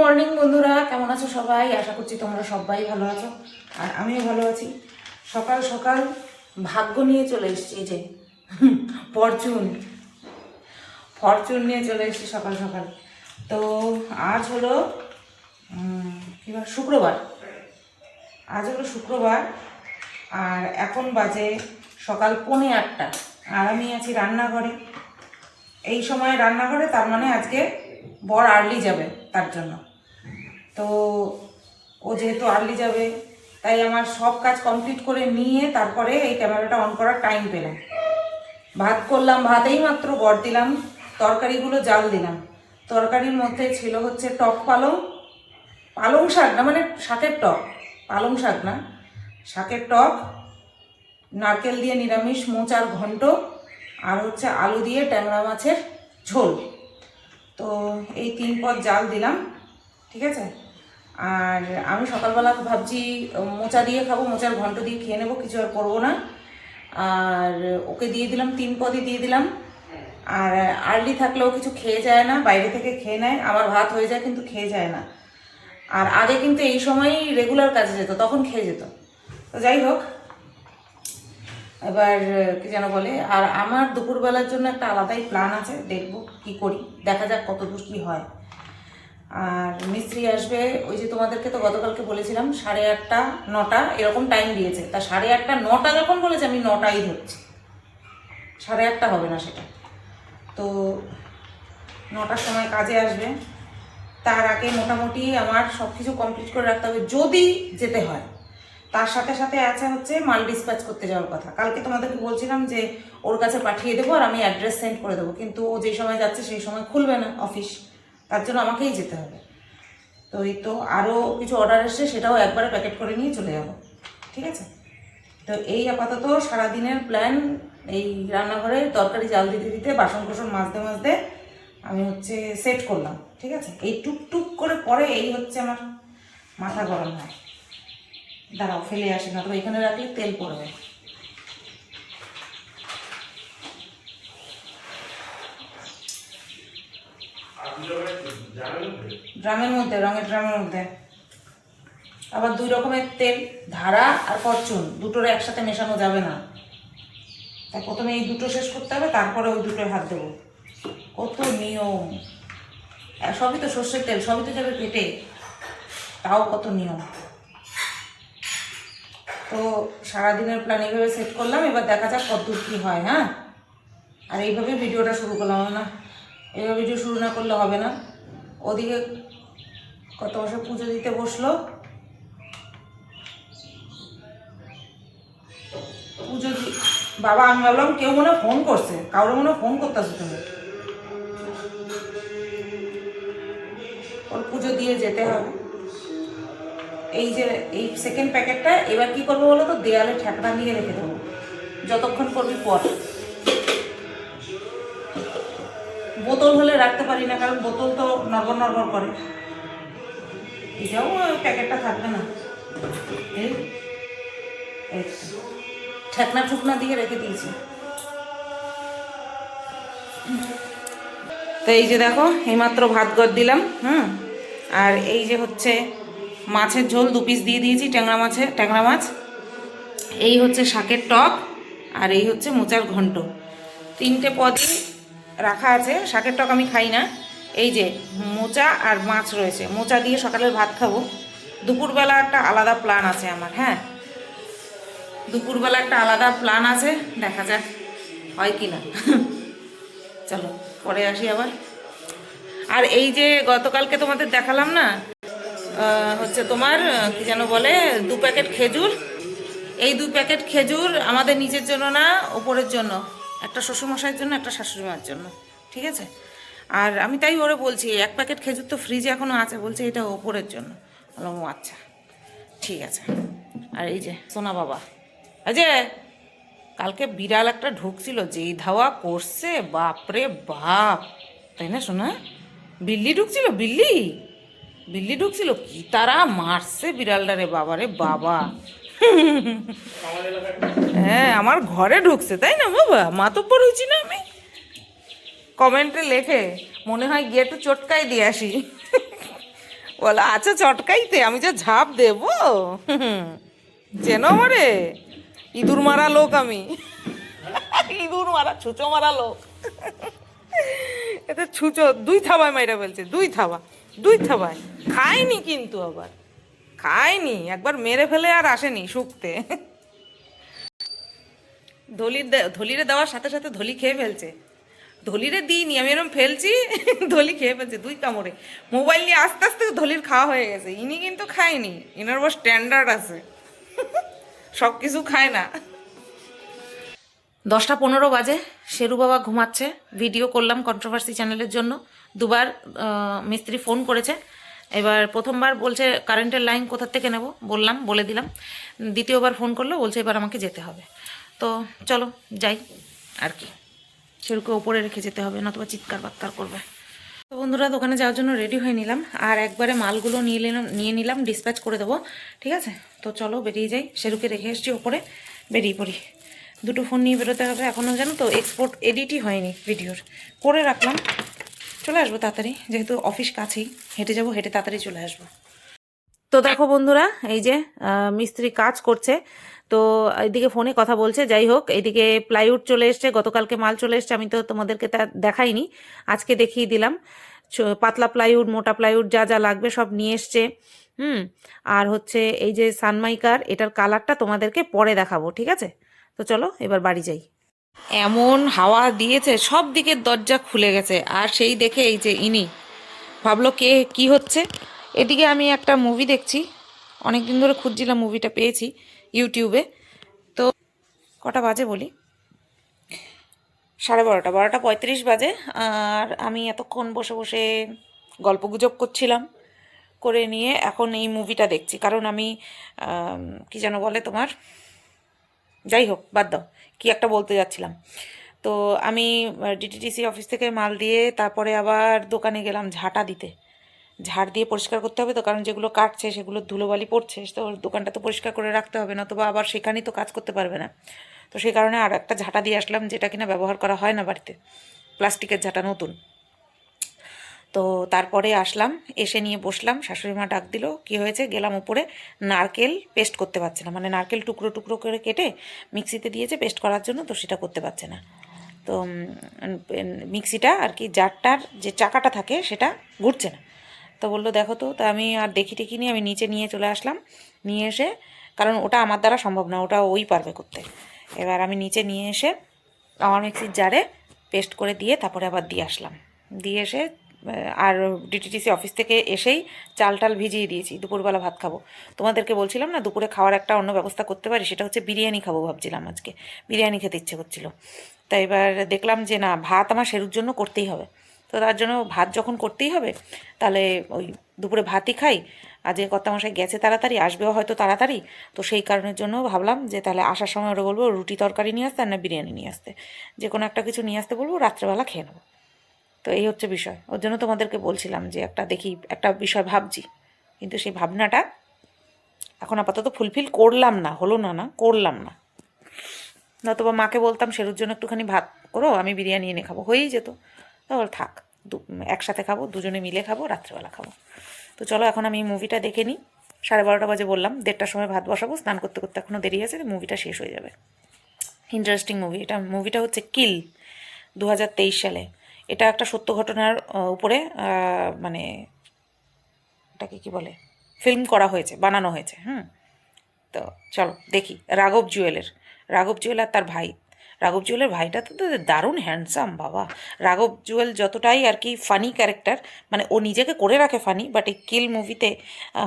Morning বন্ধুরা, কেমন আছো সবাই? আশা করছি তোমরা সবাই ভালো আছো আর আমিও ভালো আছি। সকাল সকাল ভাগ্য নিয়ে চলে এসেছি, এই যে ফরচুন ফরচুন নিয়ে চলে এসেছি সকাল সকাল। তো আজ হলো শুক্রবার। আজ হলো শুক্রবার আর এখন বাজে সকাল 8:45 আর আমি আছি রান্নাঘরে। এই সময় রান্নাঘরে, তার মানে আজকে বর আর্লি যাবে তার জন্য। তো ও যেহেতু আর্লি যাবে তাই আমার সব কাজ কমপ্লিট করে নিয়ে তারপরে এই ক্যামেরাটা অন করার টাইম পেলাম। ভাত করলাম, ভাতেই মাত্র বর দিলাম, তরকারিগুলো জাল দিলাম। তরকারির মধ্যে ছিল হচ্ছে টক পালং শাক না, মানে শাকের টক, পালং শাক না, শাকের টক, নারকেল দিয়ে নিরামিষ মোচার ঘন্ট, আর হচ্ছে আলু দিয়ে ট্যাংরা মাছের ঝোল। তো এই 3 পদ জাল দিলাম, ঠিক আছে। আর আমি সকালবেলা ভাবছি মোচা দিয়ে খাবো, মোচার ঘন্ট দিয়ে খেয়ে নেবো, কিছু আর করবো না। আর ওকে দিয়ে দিলাম 3 পদই দিয়ে দিলাম। আর আর্লি থাকলেও কিছু খেয়ে যায় না, বাইরে থেকে খেয়ে নেয়, আমার ভাত হয়ে যায় কিন্তু খেয়ে যায় না। আর আগে কিন্তু এই সময়ই রেগুলার কাজে যেত, তখন খেয়ে যেত। তো যাই হোক, এবার কি যেন বলে, আর আমার দুপুরবেলার জন্য একটা আলাদাই প্ল্যান আছে, দেখবো কি করি, দেখা যাক কতদূর কি হয়। আর মিস্ত্রি আসবে, ওই যে তোমাদেরকে তো গতকালকে বলেছিলাম 8:30 9টা এরকম টাইম দিয়েছে, তা 8:30 9টা যখন বলেছে আমি 9টাই ধরছি, 8:30 হবে না সেটা। তো 9টার সময় কাজে আসবে, তার আগে মোটামুটি আমার সব কিছু কমপ্লিট করে রাখতে হবে যদি যেতে হয়। তার সাথে সাথে আছে হচ্ছে মাল ডিসপ্যাচ করতে যাওয়ার কথা। কালকে তোমাদেরকে বলছিলাম যে ওর কাছে পাঠিয়ে দেবো আর আমি অ্যাড্রেস সেন্ড করে দেবো, কিন্তু ও যেই সময় যাচ্ছে সেই সময় খুলবে না অফিস, তার জন্য আমাকেই যেতে হবে। তো এই তো আরও কিছু অর্ডার এসছে, সেটাও একবারে প্যাকেট করে নিয়ে চলে যাব, ঠিক আছে। তো এই আপাতত সারাদিনের প্ল্যান। এই রান্নাঘরে তরকারি জাল দিতে দিতে, বাসন কোসন মাজতে মাজতে আমি হচ্ছে সেট করলাম, ঠিক আছে। এই টুকটুক করে পরে এই হচ্ছে আমার মাথা গরম হয়। দাঁড়াও, ফেলে আসি না, তবে এখানে রাখলে তেল পড়বে। ড্রামের মধ্যে, রঙের ড্রামের মধ্যে। আবার 2 রকমের তেল, ধারা আর ফরচুন, দুটোর একসাথে মেশানো যাবে না। তাই প্রথমে এই দুটো শেষ করতে হবে, তারপরে ওই দুটোয় হাত দেবো। কত নিয়ম! সবই তো সর্ষের তেল, সবই তো যাবে পেটে, তাও কত নিয়ম। তো সারাদিনের প্ল্যান এইভাবে সেট করলাম, এবার দেখা যাক কতদূর কী হয়। হ্যাঁ, আর এইভাবে ভিডিওটা শুরু করলাম না, এইভাবে ভিডিও শুরু না করলে হবে না। ওদিকে কত বছর পুজো দিতে বসলো, পুজো বাবা, আমি ভাবলাম কেউ মনে ফোন করছে, কারোর মনে ফোন করতেছে, তুমি ওর পুজো দিয়ে যেতে হবে। এই যে এই সেকেন্ড প্যাকেটটা এবার কি করবো বলো তো, দেয়ালে ঠেকনা দিয়ে রেখে দেবো, যতক্ষণ করবি পর। বোতল হলে রাখতে পারি না, কারণ বোতল তো নড়বড় নড়বড় করে। এটাও প্যাকেটটা থাকবে না, এই ঠেকনা ঠুকনা দিয়ে রেখে দিয়েছি। তো এই যে দেখো, এইমাত্র ভাত গড় দিলাম। আর এই যে হচ্ছে মাছের ঝোল 2 পিস দিয়ে দিয়েছি, ট্যাংরা মাছ। এই হচ্ছে শাকের টক, আর এই হচ্ছে মোচার ঘন্ট। 3টে পদই রাখা আছে। শাকের টক আমি খাই না। এই যে মোচা আর মাছ রয়েছে, মোচা দিয়ে সকালের ভাত খাবো। দুপুরবেলা একটা আলাদা প্ল্যান আছে আমার। হ্যাঁ, দুপুরবেলা একটা আলাদা প্ল্যান আছে, দেখা যাক হয় কি না। চলো পরে আসি আবার। আর এই যে গতকালকে তোমাদের দেখালাম না, হচ্ছে তোমার কি যেন বলে, 2 প্যাকেট খেজুর। এই 2 প্যাকেট খেজুর আমাদের নিজের জন্য না, ওপরের জন্য, একটা শ্বশুরমশাইয়ের জন্য, একটা শাশুড়ি মার জন্য, ঠিক আছে। আর আমি তাই ওরে বলছি, 1 প্যাকেট খেজুর তো ফ্রিজে এখনও আছে, বলছে এটা ওপরের জন্য। বললাম ও আচ্ছা, ঠিক আছে। আর এই যে সোনা বাবা, এই যে কালকে বিড়াল একটা ঢুকছিল, যেই ধাওয়া করছে, বাপরে বাপ, তাই না সোনা? বিল্লি ঢুকছিল, কি তারা মারছে বিড়ালটারে, বাবা রে বাবা। হ্যাঁ, আমার ঘরে ঢুকছে, তাই না বাবা? মাতব্বর হয়েছি না আমি? কমেন্টে লেখে, মনে হয় গিয়ে একটু চটকাই দিয়ে আসি। বলো আচ্ছা চটকাইতে আমি যে ঝাঁপ দেবো, চেনো আমারে? ইঁদুর মারা লোক আমি, ইঁদুর মারা ছুঁচো মারা লোক। এতে ছুঁচো দুই থাবায় মাইরা ফেলছে, দুই থাবায় খায়নি, কিন্তু আবার খায়নি, একবার মেরে ফেলে আর আসেনি শুকতে। ধলিরে দেওয়ার সাথে সাথে ধলি খেয়ে ফেলছে। ধলিরে দিইনি আমি, এরকম ফেলছি, ধলি খেয়ে ফেলছে দুই কামড়ে। মোবাইল নিয়ে আস্তে আস্তে ধলির খাওয়া হয়ে গেছে। ইনি কিন্তু খায়নি, ইনার বস স্ট্যান্ডার্ড আছে, সব কিছু খায় না। 10টা 15 বাজে, শেরু বাবা ঘুমাচ্ছে। ভিডিও করলাম কন্ট্রোভার্সি চ্যানেলের জন্য। দুবার মিস্ত্রি ফোন করেছে। এবার প্রথমবার বলছে কারেন্টের লাইন কোথা থেকে নেব, বলে দিলাম। দ্বিতীয়বার ফোন করলো, বলছে এবার আমাকে যেতে হবে। তো চলো যাই আর কি, শেরুকে ওপরে রেখে যেতে হবে, নতুবা চিৎকার বাৎকার করবে। তো বন্ধুরা, দোকানে যাওয়ার জন্য রেডি হয়ে নিলাম, আর একবারে মালগুলো নিয়ে নিলাম, ডিসপ্যাচ করে দেবো, ঠিক আছে? তো চলো বেরিয়ে যাই। শেরুকে রেখে এসেছি ওপরে, বেরিয়ে পড়ি। দুটো ফোন নিয়ে বেরোতে হবে এখনও, জানো তো এক্সপোর্ট এডিটই হয়নি ভিডিওর, করে রাখলাম। চলে আসবো তাড়াতাড়ি, যেহেতু অফিস কাছেই, হেঁটে যাবো, হেঁটে তাড়াতাড়ি চলে আসবো। তো দেখো বন্ধুরা, এই যে মিস্ত্রি কাজ করছে, তো এইদিকে ফোনে কথা বলছে। যাই হোক, এইদিকে প্লাইউড চলে এসছে, গতকালকে মাল চলে এসছে, আমি তো তোমাদেরকে তা দেখাইনি, আজকে দেখিয়ে দিলাম। পাতলা প্লাইউড, মোটা প্লাইউড, যা যা লাগবে সব নিয়ে এসছে। আর হচ্ছে এই যে সানমাইকার, এটার কালারটা তোমাদেরকে পরে দেখাবো, ঠিক আছে? তো চলো এবার বাড়ি যাই। এমন হাওয়া দিয়েছে, সব দিকের দরজা খুলে গেছে, আর সেই দেখে এই যে ইনি ভাবলো কি হচ্ছে। এদিকে আমি একটা মুভি দেখছি, অনেক দিন ধরে খুঁজছিলাম, মুভিটা পেয়েছি ইউটিউবে। তো কটা বাজে বলি, 12:30 বাজে। আর আমি এতক্ষণ বসে বসে গল্পগুজব করছিলাম, করে নিয়ে এখন এই মুভিটা দেখছি। কারণ আমি কি যেন বলে তোমার, যাই হোক বাদ দাও, কি একটা বলতে যাচ্ছিলাম। তো আমি ডিটিডিসি অফিস থেকে মাল দিয়ে তারপরে আবার দোকানে গেলাম ঝাঁটা দিতে। ঝাড় দিয়ে পরিষ্কার করতে হবে তো, কারণ যেগুলো কাটছে সেগুলো ধুলোবালি পড়ছে, তো দোকানটা তো পরিষ্কার করে রাখতে হবে, নতুবা আবার সেখানেই তো কাজ করতে পারবে না। তো সেই কারণে আর একটা ঝাঁটা দিয়ে আসলাম, যেটা কিনা ব্যবহার করা হয় না বাড়িতে, প্লাস্টিকের ঝাঁটা নতুন। তো তারপরে আসলাম, এসে নিয়ে বসলাম, শাশুড়ি মা ডাক দিল, কি হয়েছে? গেলাম উপরে, নারকেল পেস্ট করতে পারছে না, মানে নারকেল টুকরো টুকরো করে কেটে মিক্সিতে দিয়েছে পেস্ট করার জন্য, তো সেটা করতে পারছে না। তো মিক্সিটা আর কি, জারটার যে চাকাটা থাকে সেটা ঘুরছে না। তো বললো দেখো তো, তা আমি আর দেখি টেকি নিয়ে আমি নিচে নিয়ে চলে আসলাম। নিয়ে এসে, কারণ ওটা আমার দ্বারা সম্ভব না, ওটা ওই পারবে করতে। এবার আমি নিচে নিয়ে এসে আমার মিক্সির জারে পেস্ট করে দিয়ে তারপরে আবার দিয়ে আসলাম। দিয়ে এসে আর ডিটিটিসি অফিস থেকে এসেই চাল টাল ভিজিয়ে দিয়েছি, দুপুরবেলা ভাত খাবো। তোমাদেরকে বলছিলাম না দুপুরে খাওয়ার একটা অন্য ব্যবস্থা করতে পারি, সেটা হচ্ছে বিরিয়ানি খাবো ভাবছিলাম, আজকে বিরিয়ানি খেতে ইচ্ছে করছিল। তাই এবার দেখলাম যে না, ভাত আমার শেরুর জন্য করতেই হবে। তো তার জন্য ভাত যখন করতেই হবে, তাহলে ওই দুপুরে ভাতই খাই। আজকে কর্তামশাই গেছে তাড়াতাড়ি, আসবেও হয়তো তাড়াতাড়ি, তো সেই কারণের জন্য ভাবলাম যে তাহলে আসার সময় ওরা বলবো রুটি তরকারি নিয়ে আসতে, আর না বিরিয়ানি নিয়ে আসতে, যে কোনো একটা কিছু নিয়ে আসতে বলবো, রাত্রেবেলা খেয়ে নেবো। তো এই হচ্ছে বিষয়, ওর জন্য তোমাদেরকে বলছিলাম যে একটা বিষয় ভাবছি, কিন্তু সেই ভাবনাটা এখন আপাতত ফুলফিল করলাম না, হলো না, করলাম না। নতুবা মাকে বলতাম শেরুর জন্য একটুখানি ভাত করো, আমি বিরিয়ানি এনে খাবো, হয়েই যেত। তাহলে থাক, একসাথে খাবো, দুজনে মিলে খাবো, রাত্রেবেলা খাবো। তো চলো এখন আমি মুভিটা দেখে নিই। 12:30 বাজে বললাম, 1:30টার সময় ভাত বসাবো, স্নান করতে করতে এখনও দেরি আছে, মুভিটা শেষ হয়ে যাবে। ইন্টারেস্টিং মুভি এটা। মুভিটা হচ্ছে কিল, 2023 সালে। এটা একটা সত্য ঘটনার উপরে মানে এটাকে কি বলে, ফিল্ম করা হয়েছে, বানানো হয়েছে। তো চলো দেখি। রাঘব জুয়েল আর তার ভাই, রাঘব জুয়েলের ভাইটা তো দারুণ হ্যান্ডসাম বাবা। রাঘব জুয়েল যতটাই আর কি ফানি ক্যারেক্টার, মানে ও নিজেকে করে রাখে ফানি, বাট এই কিল মুভিতে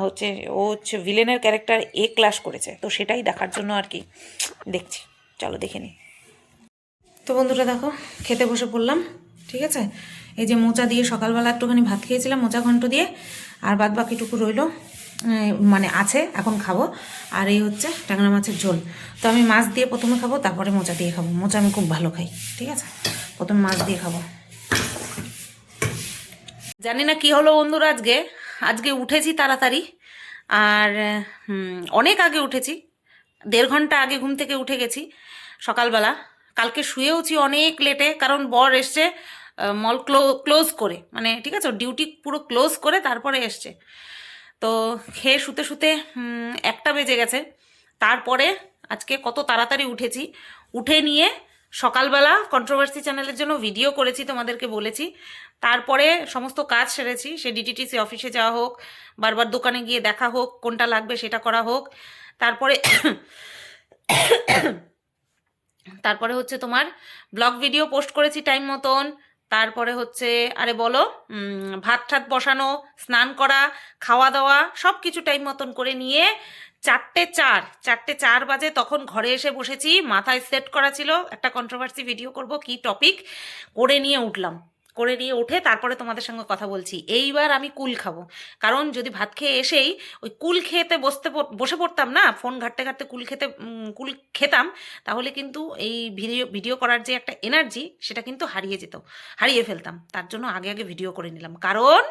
হচ্ছে ও হচ্ছে ভিলেনের ক্যারেক্টার ক্লাস করেছে, তো সেটাই দেখার জন্য আর কি দেখছি। চলো দেখে নিই। তো বন্ধুরা দেখো, খেতে বসে পড়লাম, ঠিক আছে? এই যে মোচা দিয়ে সকালবেলা একটুখানি ভাত খেয়েছিলাম, মোচা ঘন্ট দিয়ে, আর বাদ বাকিটুকু রইলো, মানে আছে, এখন খাবো। আর এই হচ্ছে ট্যাংরা মাছের ঝোল। তো আমি মাছ দিয়ে প্রথমে খাবো, তারপরে মোচা দিয়ে খাবো। মোচা আমি খুব ভালো খাই, ঠিক আছে? প্রথমে মাছ দিয়ে খাবো। জানি না কি হলো বন্ধুরা, আজকে উঠেছি তাড়াতাড়ি, আর অনেক আগে উঠেছি, 1.5 ঘন্টা আগে ঘুম থেকে উঠে গেছি সকালবেলা। কালকে শুয়েওছি অনেক লেটে, কারণ বর এসছে মল ক্লোজ করে, মানে ঠিক আছে, ডিউটি পুরো ক্লোজ করে তারপরে এসছে। তো খেয়ে শুতে শুতে 1টা বেজে গেছে। তারপরে আজকে কত তাড়াতাড়ি উঠেছি, উঠে নিয়ে সকালবেলা কন্ট্রোভার্সি চ্যানেলের জন্য ভিডিও করেছি, তোমাদেরকে বলেছি। তারপরে সমস্ত কাজ সেরেছি, সে ডিটিটিসি অফিসে যাওয়া হোক, বারবার দোকানে গিয়ে দেখা হোক, কোনটা লাগবে সেটা করা হোক। তারপরে তারপরে হচ্ছে তোমার ব্লগ ভিডিও পোস্ট করেছি টাইম মতন। তারপরে হচ্ছে আরে বলো ভাত ঠাত বসানো, স্নান করা, খাওয়া দাওয়া সব কিছু টাইম মতন করে নিয়ে 4:04 বাজে তখন ঘরে এসে বসেছি। মাথায় সেট করা ছিল একটা কন্ট্রোভার্সি ভিডিও করব, কি টপিক করে নিয়ে উঠলাম। করে নিয়ে উঠে তারপরে তোমাদের সঙ্গে কথা বলছি। এইবার আমি কুল খাবো, কারণ যদি ভাত খেয়ে এসেই ওই কুল খেতে বসে পড়তাম না, ফোন ঘাঁটতে ঘাঁটতে কুল খেতাম, তাহলে কিন্তু এই ভিডিও করার যে একটা এনার্জি সেটা কিন্তু হারিয়ে ফেলতাম। তার জন্য আগে আগে ভিডিও করে নিলাম, কারণ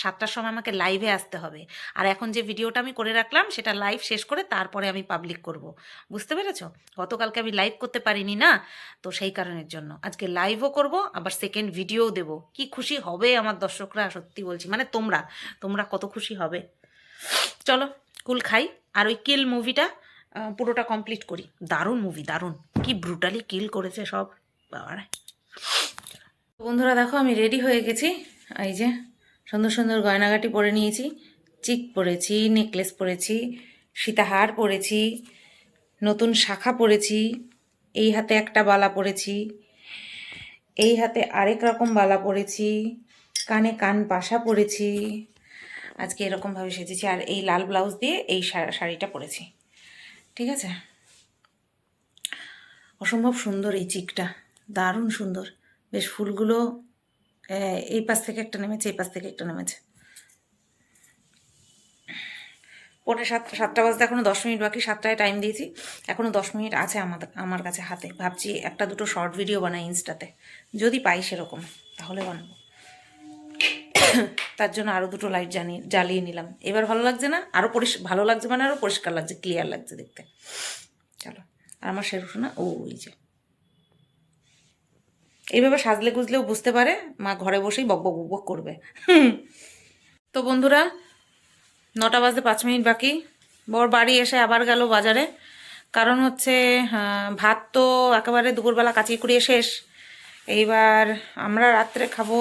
7টার সময় আমাকে লাইভে আসতে হবে। আর এখন যে ভিডিওটা আমি করে রাখলাম সেটা লাইভ শেষ করে তারপরে আমি পাবলিক করব। বুঝতে পেরেছো? গতকালকে আমি লাইভ করতে পারিনি না, তো সেই কারণের জন্য আজকে লাইভও করব, আবার সেকেন্ড ভিডিও দেব। কি খুশি হবে আমার দর্শকরা, সত্যি বলছি, মানে তোমরা কত খুশি হবে। চলো কুল খাই, আর ওই কিল মুভিটা পুরোটা কমপ্লিট করি। দারুণ মুভি, দারুণ, কি ব্রুটালি কিল করেছে সব। বাবারে বন্ধুরা দেখো আমি রেডি হয়ে গেছি। এই যে সুন্দর সুন্দর গয়নাগাটি পরে নিয়েছি, চিক পরেছি, নেকলেস পরেছি, সীতাহার পরেছি, নতুন শাখা পরেছি, এই হাতে একটা বালা পরেছি, এই হাতে আরেক রকম বালা পরেছি, কানে কান পাশা পরেছি। আজকে এরকমভাবে সেজেছি, আর এই লাল ব্লাউজ দিয়ে এই শাড়িটা পরেছি। ঠিক আছে, অসম্ভব সুন্দর এই চিকটা, দারুণ সুন্দর। বেশ ফুলগুলো এই পাশ থেকে একটা নেমেছে, এই পাশ থেকে একটা নেমেছে। 7:45 বাজতে এখনও 10 মিনিট বাকি। 7টায় টাইম দিয়েছি, এখনও 10 মিনিট আছে আমার কাছে হাতে। ভাবছি একটা দুটো শর্ট ভিডিও বানাই ইনস্টাতে, যদি পাই সেরকম তাহলে বানাবো। তার জন্য আরও দুটো লাইট জ্বালিয়ে নিলাম। এবার ভালো লাগছে না? আরও ভালো লাগছে, মানে আরও পরিষ্কার লাগছে, ক্লিয়ার লাগছে দেখতে। চলো, আর আমার সেরকম না, ওই যে এইভাবে সাজলে গুজলেও বুঝতে পারে মা ঘরে বসেই বকবক বকবক করবে। তো বন্ধুরা 9টা বাজতে 5 মিনিট বাকি। বর বাড়ি এসে আবার গেল বাজারে, কারণ হচ্ছে ভাত তো একেবারে দুপুরবেলা কাচিয়ে কুড়িয়ে শেষ। এইবার আমরা রাত্রে খাবো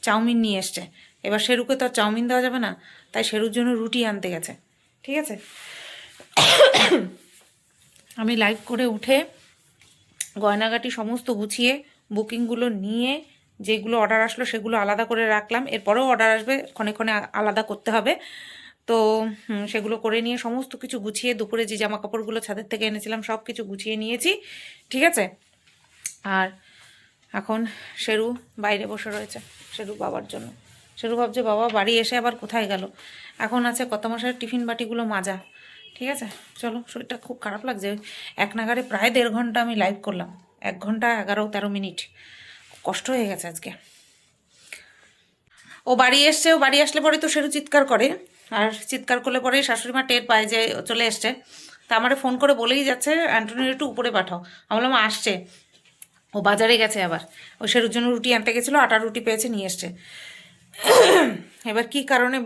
চাউমিন নিয়ে এসছে। এবার শেরুকে তো আর চাউমিন দেওয়া যাবে না, তাই শেরুর জন্য রুটি আনতে গেছে। ঠিক আছে, আমি লাইভ করে উঠে গয়নাগাটি সমস্ত গুছিয়ে বুকিংগুলো নিয়ে, যেগুলো অর্ডার আসলো সেগুলো আলাদা করে রাখলাম। এরপরেও অর্ডার আসবে, ক্ষণে ক্ষণে আলাদা করতে হবে। তো সেগুলো করে নিয়ে সমস্ত কিছু গুছিয়ে, দুপুরে যে জামা কাপড়গুলো ছাদের থেকে এনেছিলাম সব কিছু গুছিয়ে নিয়েছি। ঠিক আছে, আর এখন শেরু বাইরে বসে রয়েছে শেরু বাবার জন্য। শেরু ভাবছে বাবা বাড়ি এসে আবার কোথায় গেল। এখন আছে কর্তামশাইয়ের টিফিন বাটিগুলো মাজা। ঠিক আছে, চলো, শরীরটা খুব খারাপ লাগছে। এক নাগারে প্রায় 1.5 ঘন্টা আমি লাইভ করলাম, 1 ঘন্টা 11-13 মিনিট। কষ্ট হয়ে গেছে আজকে। ও বাড়ি এসছে, ও বাড়ি আসলে পরে তো শেরু চিৎকার করে, আর চিৎকার করলে পরেই শাশুড়ি মা টের পায় যে চলে এসছে। তা আমারে ফোন করে বলেই যাচ্ছে অ্যান্টনির একটু উপরে পাঠাও। আমি বললাম আসছে, ও বাজারে গেছে। আবার ও শেরুর জন্য রুটি আনতে গেছিলো, আটার রুটি পেয়েছে, নিয়ে এসছে। এবার কি কারণে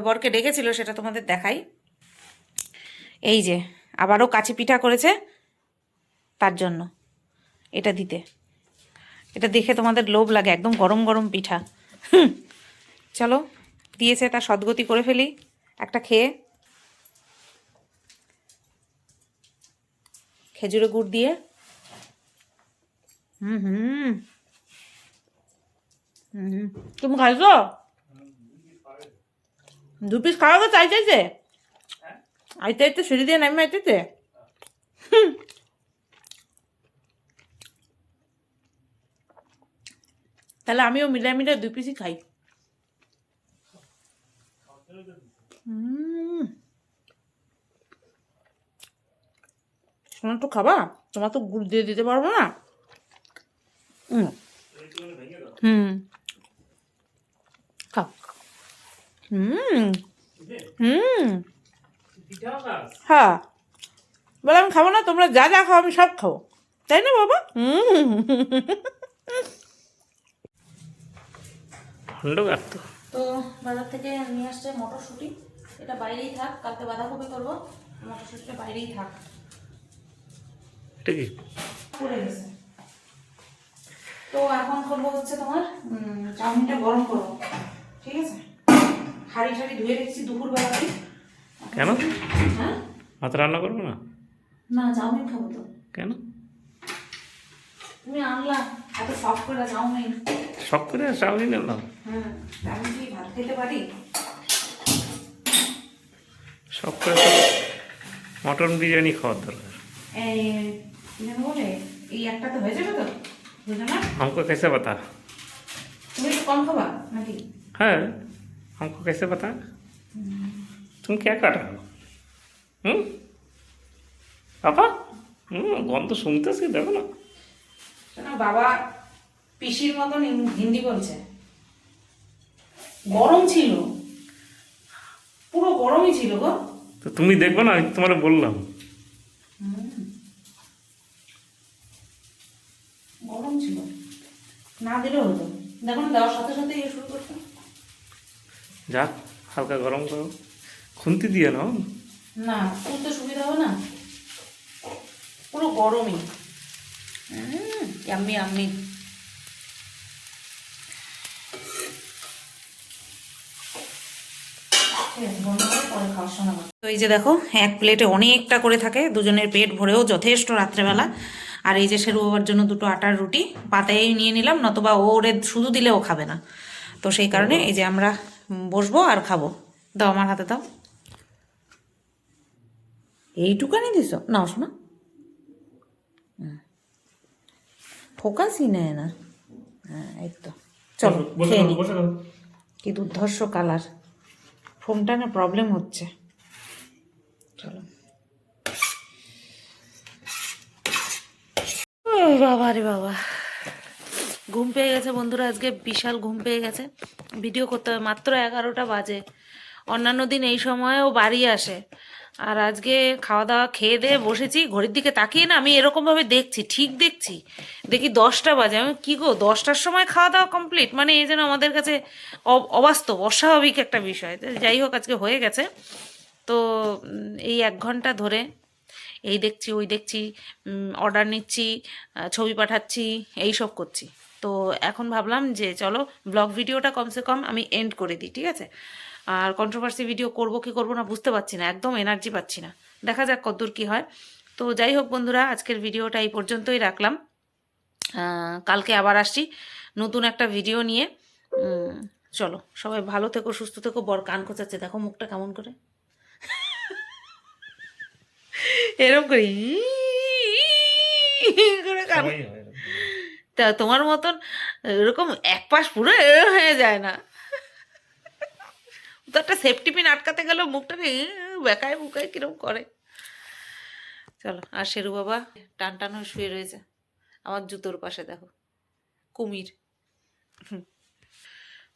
বরকে ডেকেছিল সেটা তোমাদের দেখাই। এই যে আবারও কাচি পিঠা করেছে, তার জন্য এটা দিতে। এটা দেখে তোমাদের লোভ লাগে, একদম গরম গরম পিঠা। চলো, দিয়েছে, তার সদ্গতি করে ফেলি একটা খেয়ে। খেজুরে গুড় দিয়ে। তুমি খাইছো? 2 পিস খাওয়াবো চাইছে, আইতে সিঁড়ি দিয়ে নামে আইতেছে। তাহলে আমিও মিলে 2 পিসই খাই। তোমার তো খাবা, তোমার তো গুড় দিয়ে দিতে পারবো না। খাও। হ্যাঁ, বলে আমি খাবো না, তোমরা যা যা খাও আমি সব খাবো, তাই না বাবা? তো বাজার থেকে নিয়ে আসছে মটরশুঁটি, এটা বাইরেই থাক, কালকে বাঁধাকপি করবো, মটরশুঁটিটা বাইরেই থাক। ঠিক পড়ে গেছে। তো এখন করবো হচ্ছে তোমার চাউমিনটা গরম করবো, ঠিক আছে? হাঁড়ি ঠাড়ি ধুয়ে রেখেছি দুপুরবেলাতে। কেন? হ্যাঁ, ভাত রান্না করবো না? না চাউমিন খাবো তো। কেন? তুমি আনলা এত শখ করে চাউমিন। শখ করে চাউমিন এলাম? হ্যাঁ, আমি কি ভাত খেতে পারি? শখ করে তো মটন বিরিয়ানি খাওয়ার দরকার। এই বলে এই একটা তো হয়ে যাবে তো দুজনা? हमको कैसे बता? তুমি একটু কম খাবা নাকি? है हमको कैसे बता? तुम क्या काट रहे हो? पापा गंध শুনতে সে দেখো না। শোনো, বাবা পিসির মতন হিন্দি বলছে। গরম ছিল, পুরো গরমই ছিল গো। তো তুমি দেখবে না, আমি তোমার বললাম। গরম ছিল, না দিলেও হতো। দেখো না, দেওয়ার সাথে সাথে ইয়ে শুরু করতো। যা হালকা গরম করো, খুন্তি দিয়ে নাও। না, তুলতে সুবিধা হবে না, পুরো গরমই। Yummy yummy. তো এই যে দেখো, এক প্লেটে অনেকটা করে থাকে, দুজনের পেট ভরেও যথেষ্ট রাত্রেবেলা। আর এই যে শেরু বাবার জন্য দুটো আটার রুটি পাতায় নিয়ে নিলাম, নতবা ওরে শুধু দিলে ও খাবে না। তো সেই কারণে এই যে আমরা বসবো আর খাবো। দাও আমার হাতে দাও। এইটুকানি দিছো? নাও শোনা, ফোকাসই নেয় না। হ্যাঁ, এই তো চলো খেয়ে নি। কি দুর্ধর্ষ কালার, ফোনটা না প্রবলেম হচ্ছে। চলো। বাবা রে বাবা, ঘুম পেয়ে গেছে বন্ধুরা, আজকে বিশাল ঘুম পেয়ে গেছে। ভিডিও করতে হবে, মাত্র 11টা বাজে। অন্যান্য দিন এই সময়েও বাড়ি আসে, আর আজকে খাওয়া দাওয়া খেয়ে দিয়ে বসেছি, ঘড়ির দিকে তাকিয়ে না আমি এরকমভাবে দেখছি, ঠিক দেখছি, দেখি 10টা বাজে। আমি কী গো, 10টার সময় খাওয়া দাওয়া কমপ্লিট, মানে এই যেন আমাদের কাছে অবাস্তব, অস্বাভাবিক একটা বিষয়। যাই হোক, আজকে হয়ে গেছে। তো এই 1 ঘন্টা ধরে এই দেখছি ওই দেখছি, অর্ডার নিচ্ছি, ছবি পাঠাচ্ছি, এই সব করছি। তো এখন ভাবলাম যে চলো ব্লগ ভিডিওটা কমসে কম আমি এন্ড করে দিই, ঠিক আছে? আর কন্ট্রোভার্সি ভিডিও করব কি করব না বুঝতে পারছি না, একদম এনার্জি পাচ্ছি না। দেখা যাক কতদূর কী হয়। তো যাই হোক বন্ধুরা, আজকের ভিডিওটা এই পর্যন্তই রাখলাম। কালকে আবার আসছি নতুন একটা ভিডিও নিয়ে। চলো, সবাই ভালো থেকো, সুস্থ থেকো। বর কান খোঁচাচ্ছে, দেখো মুখটা কেমন করে, এরকম করি করে কান। তা তোমার মতন এরকম এক পাশ পুরো এরকম হয়ে যায় না, তো একটা সেফটি পিন আটকাতে গেলেও মুখটাকে বেকায় বুকায় কিরকম করে। চলো, আর শেরু বাবা টান টান হয়ে শুয়ে রয়েছে আমার জুতোর পাশে, দেখো কুমির।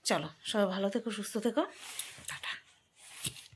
চলো, সবাই ভালো থেকো, সুস্থ থেকো।